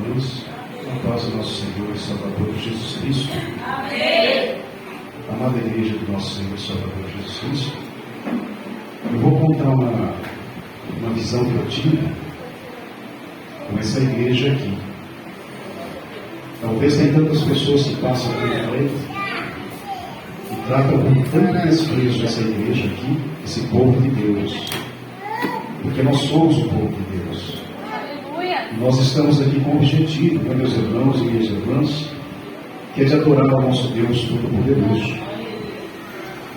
irmãs, com a paz do nosso Senhor e Salvador Jesus Cristo. Amém. Amada igreja do nosso Senhor e Salvador Jesus Cristo, eu vou contar uma visão que eu tive com essa igreja aqui. Talvez tem tantas pessoas que passam aqui na frente e tratam com tanto desprezo essa igreja aqui, esse povo de Deus, porque nós somos o povo de Deus. Nós estamos aqui com o objetivo, meus irmãos e minhas irmãs, que é de adorar ao nosso Deus Todo-Poderoso.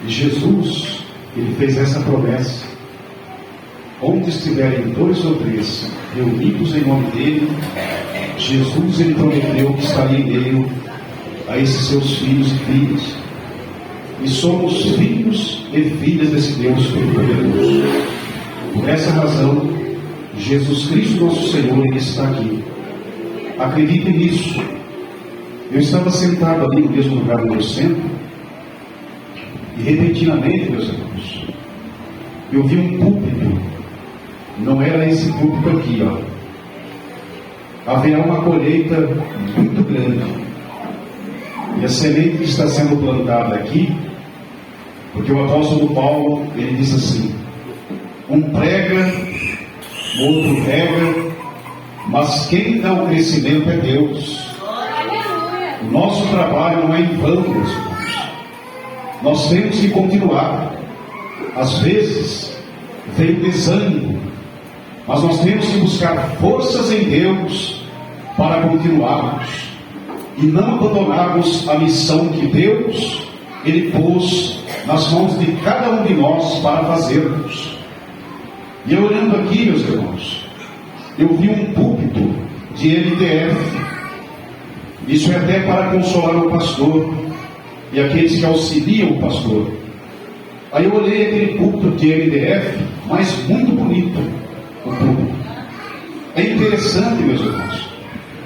E Jesus, Ele fez essa promessa: onde estiverem 2 ou 3 reunidos em nome dEle, Jesus, Ele prometeu que estaria em meio a esses seus filhos e filhas. E somos filhos e filhas desse Deus Todo-Poderoso. Por essa razão, Jesus Cristo, nosso Senhor, Ele está aqui. Acredite nisso. Eu estava sentado ali no mesmo lugar onde eu sento, e repentinamente, meus irmãos, eu vi um púlpito. Não era esse púlpito aqui, ó. Haverá uma colheita muito grande, e a semente que está sendo plantada aqui, porque o apóstolo Paulo, ele diz assim: um prega, o outro rega, mas quem dá o crescimento é Deus. O nosso trabalho não é em vão, meus irmãos. Nós temos que continuar. Às vezes vem o desânimo, mas nós temos que buscar forças em Deus para continuarmos e não abandonarmos a missão que Deus, Ele pôs nas mãos de cada um de nós para fazermos. E eu olhando aqui, meus irmãos, eu vi um púlpito de MDF. Isso é até para consolar o pastor e aqueles que auxiliam o pastor. Aí eu olhei aquele púlpito de MDF, mas muito bonito o púlpito. É interessante, meus irmãos,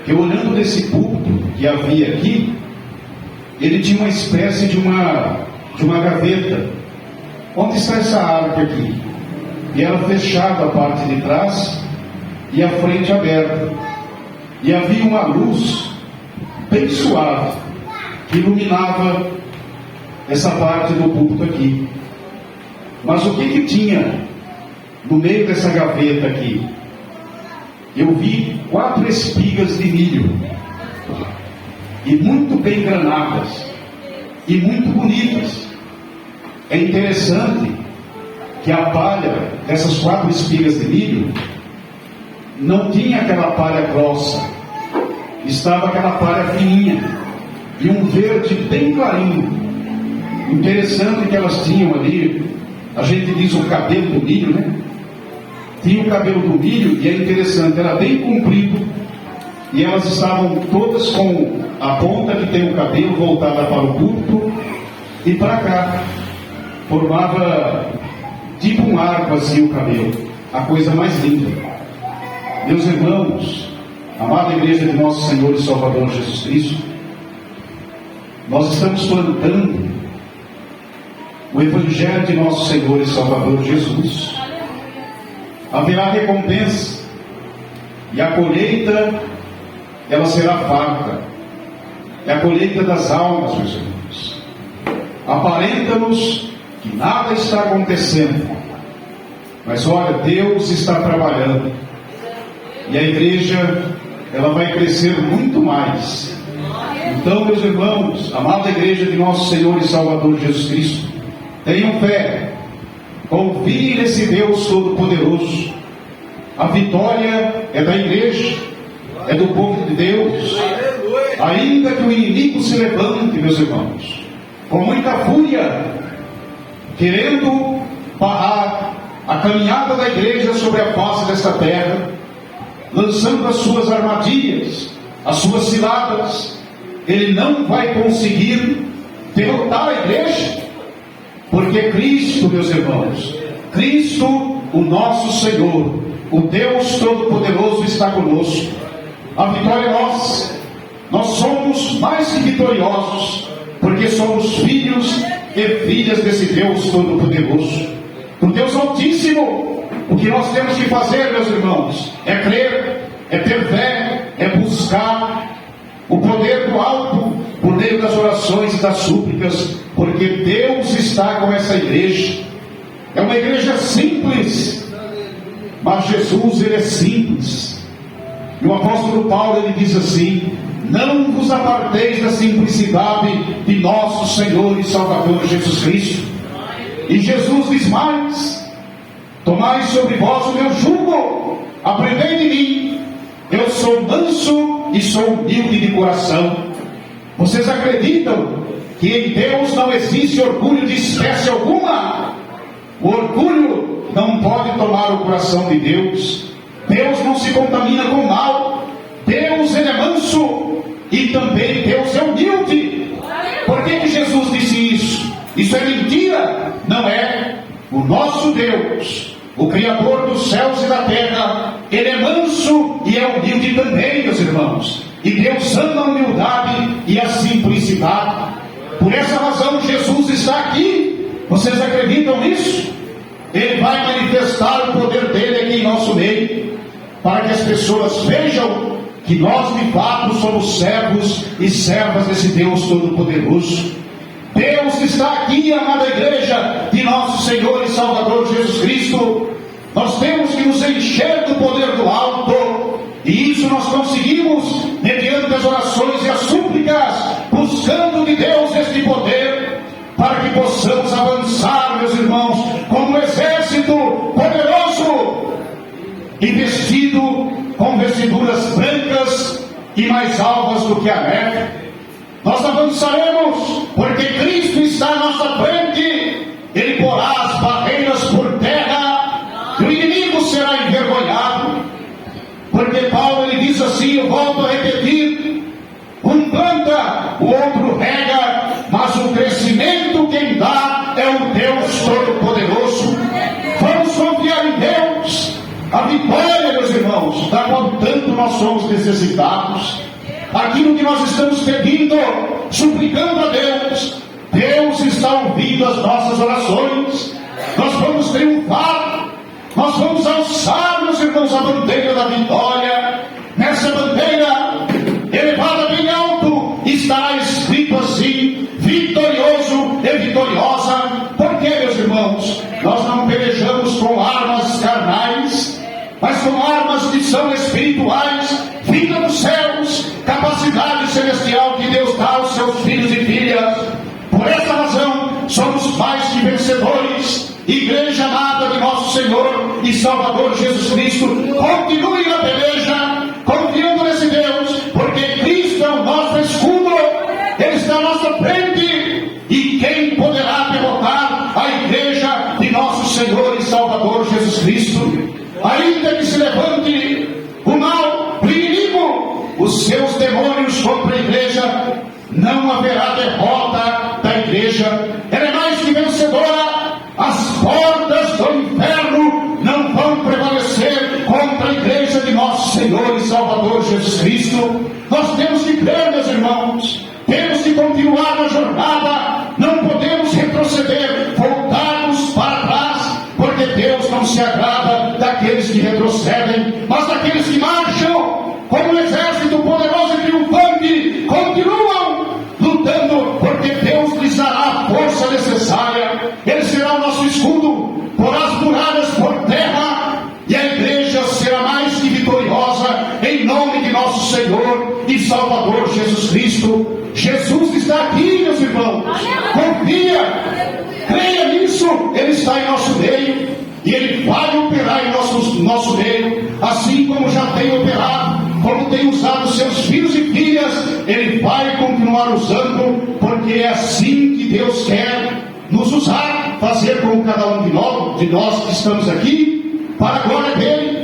que olhando nesse púlpito que havia aqui, ele tinha uma espécie de uma gaveta. Onde está essa árvore aqui? E ela fechada a parte de trás e a frente aberta. E havia uma luz bem suave que iluminava essa parte do púlpito aqui. Mas o que tinha no meio dessa gaveta aqui? Eu vi 4 espigas de milho, e muito bem granadas e muito bonitas. É interessante que a palha dessas 4 espigas de milho não tinha aquela palha grossa, estava aquela palha fininha e um verde bem clarinho. Interessante que elas tinham ali, a gente diz o cabelo do milho, né? Tinha o cabelo do milho, e é interessante, era bem comprido, e elas estavam todas com a ponta que tem o cabelo voltada para o púlpito e para cá. Formava tipo um arco assim o cabelo, a coisa mais linda. Meus irmãos, amada igreja de nosso Senhor e Salvador Jesus Cristo, nós estamos plantando o Evangelho de nosso Senhor e Salvador Jesus. Haverá recompensa, e a colheita, ela será farta. É a colheita das almas, meus irmãos. Aparenta-nos que nada está acontecendo, mas olha, Deus está trabalhando, e a igreja, ela vai crescer muito mais. Então, meus irmãos, amada igreja de nosso Senhor e Salvador Jesus Cristo, tenham fé, confiem nesse Deus Todo-Poderoso. A vitória é da igreja, é do povo de Deus. Ainda que o inimigo se levante, meus irmãos, com muita fúria, querendo barrar a caminhada da igreja sobre a face desta terra, lançando as suas armadilhas, as suas ciladas, ele não vai conseguir derrotar a igreja, porque Cristo, meus irmãos, Cristo, o nosso Senhor, o Deus Todo-Poderoso, está conosco. A vitória é nossa. Nós somos mais que vitoriosos, porque somos filhos e filhas desse Deus Todo-Poderoso, do Deus Altíssimo. O que nós temos que fazer, meus irmãos, é crer, é ter fé, é buscar o poder do alto por meio das orações e das súplicas, porque Deus está com essa igreja. É uma igreja simples, mas Jesus, ele é simples. E o apóstolo Paulo, ele diz assim: não vos aparteis da simplicidade de nosso Senhor e Salvador Jesus Cristo. E Jesus diz mais: tomai sobre vós o meu jugo, aprendei de mim, eu sou manso e sou humilde de coração. Vocês acreditam que em Deus não existe orgulho de espécie alguma? O orgulho não pode tomar o coração de Deus. Deus não se contamina com mal. Deus, ele é manso, e também Deus é humilde. Por que Jesus disse isso? Isso é mentira? Não é. O nosso Deus, o Criador dos céus e da terra, ele é manso e é humilde também, meus irmãos. E Deus ama a humildade e a simplicidade. Por essa razão Jesus está aqui. Vocês acreditam nisso? Ele vai manifestar o poder dele aqui em nosso meio, para que as pessoas vejam que nós de fato somos servos e servas desse Deus Todo-Poderoso. Deus está aqui, amada igreja de nosso Senhor e Salvador Jesus Cristo. Nós temos que nos encher do poder do alto, e isso nós conseguimos mediante as orações e as súplicas, buscando de Deus este poder, para que possamos avançar, meus irmãos, como um exército poderoso e vestido com vestiduras brancas e mais alvas do que a neve. Nós avançaremos, porque Cristo está à nossa frente. Ele porá as barreiras por terra, e o inimigo será envergonhado. Porque Paulo, ele diz assim, eu volto a repetir: um planta, o outro rega, mas o crescimento quem dá é o Deus Todo-Poderoso. Vamos confiar em Deus. A vitória, meus irmãos, da qual tanto nós somos necessitados, aquilo que nós estamos pedindo, suplicando a Deus, Deus está ouvindo as nossas orações. Nós vamos triunfar, nós vamos alçar, meus irmãos, a bandeira da vitória. Nessa bandeira, elevada bem alto, estará escrito assim: vitorioso e vitoriosa. Por quê, meus irmãos? Nós não pelejamos com armas carnais, mas com armas que são espirituais, vinda dos céus, capacidade celestial que Deus dá aos seus filhos e filhas. Por essa razão, somos mais que vencedores. Igreja amada de nosso Senhor e Salvador Jesus Cristo, continue na peleja, confiando nesse Deus, porque Cristo é o nosso escudo, Ele está à nossa frente, e quem poderá derrotar a igreja de nosso Senhor e Salvador Jesus Cristo? Ainda que se levante o mal, o inimigo, os seus demônios contra a igreja, não haverá derrota da igreja. Ela é mais que vencedora. As portas do inferno não vão prevalecer contra a igreja de nosso Senhor e Salvador Jesus Cristo. Nós temos que crer, meus irmãos. Temos que continuar na jornada. Não podemos retroceder, voltarmos para trás, porque Deus não se agrada daqueles que retrocedem, mas daqueles que marcham como um exército poderoso e triunfante, continuam lutando, porque Deus lhes dará a força necessária. Ele será o nosso escudo, porá as muralhas por terra, e a igreja será mais que vitoriosa, em nome de nosso Senhor e Salvador Jesus Cristo. Jesus está aqui, meus irmãos. Confia, creia nisso. Ele está em nosso meio, e Ele vai operar em nosso meio, assim como já tem operado, como tem usado seus filhos e filhas. Ele vai continuar usando, porque é assim que Deus quer nos usar, fazer com cada um de nós que estamos aqui, para a glória dEle,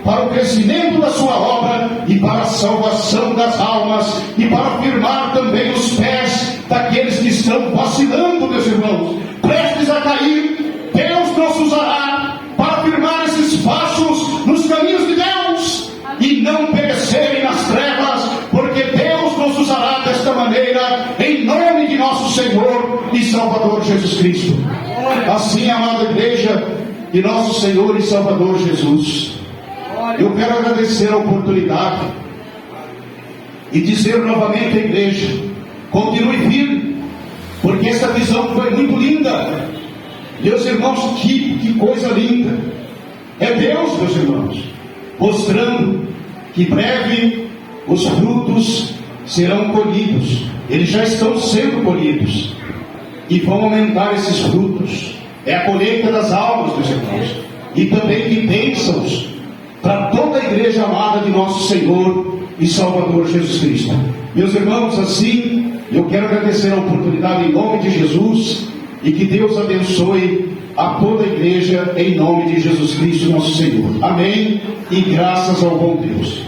para o crescimento da sua obra e para a salvação das almas, e para firmar também os pés daqueles que estão vacilando, meus irmãos, prestes a cair. Deus nos usará para firmar esses passos nos caminhos de Deus e não perecerem nas trevas, porque Deus nos usará desta maneira, em nome de nosso Senhor e Salvador Jesus Cristo. Assim, amada igreja de nosso Senhor e Salvador Jesus, Eu quero agradecer a oportunidade e dizer novamente à igreja: continue firme, porque essa visão foi muito linda. Meus irmãos, que coisa linda! É Deus, meus irmãos, mostrando que breve os frutos serão colhidos. Eles já estão sendo colhidos e vão aumentar esses frutos. É a colheita das almas, meus irmãos, e também de bênçãos para toda a igreja amada de nosso Senhor e Salvador Jesus Cristo. Meus irmãos, assim eu quero agradecer a oportunidade em nome de Jesus, e que Deus abençoe a toda a igreja em nome de Jesus Cristo nosso Senhor. Amém, e graças ao bom Deus.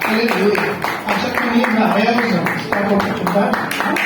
Aleluia. Acha que Israel, está com a oportunidade?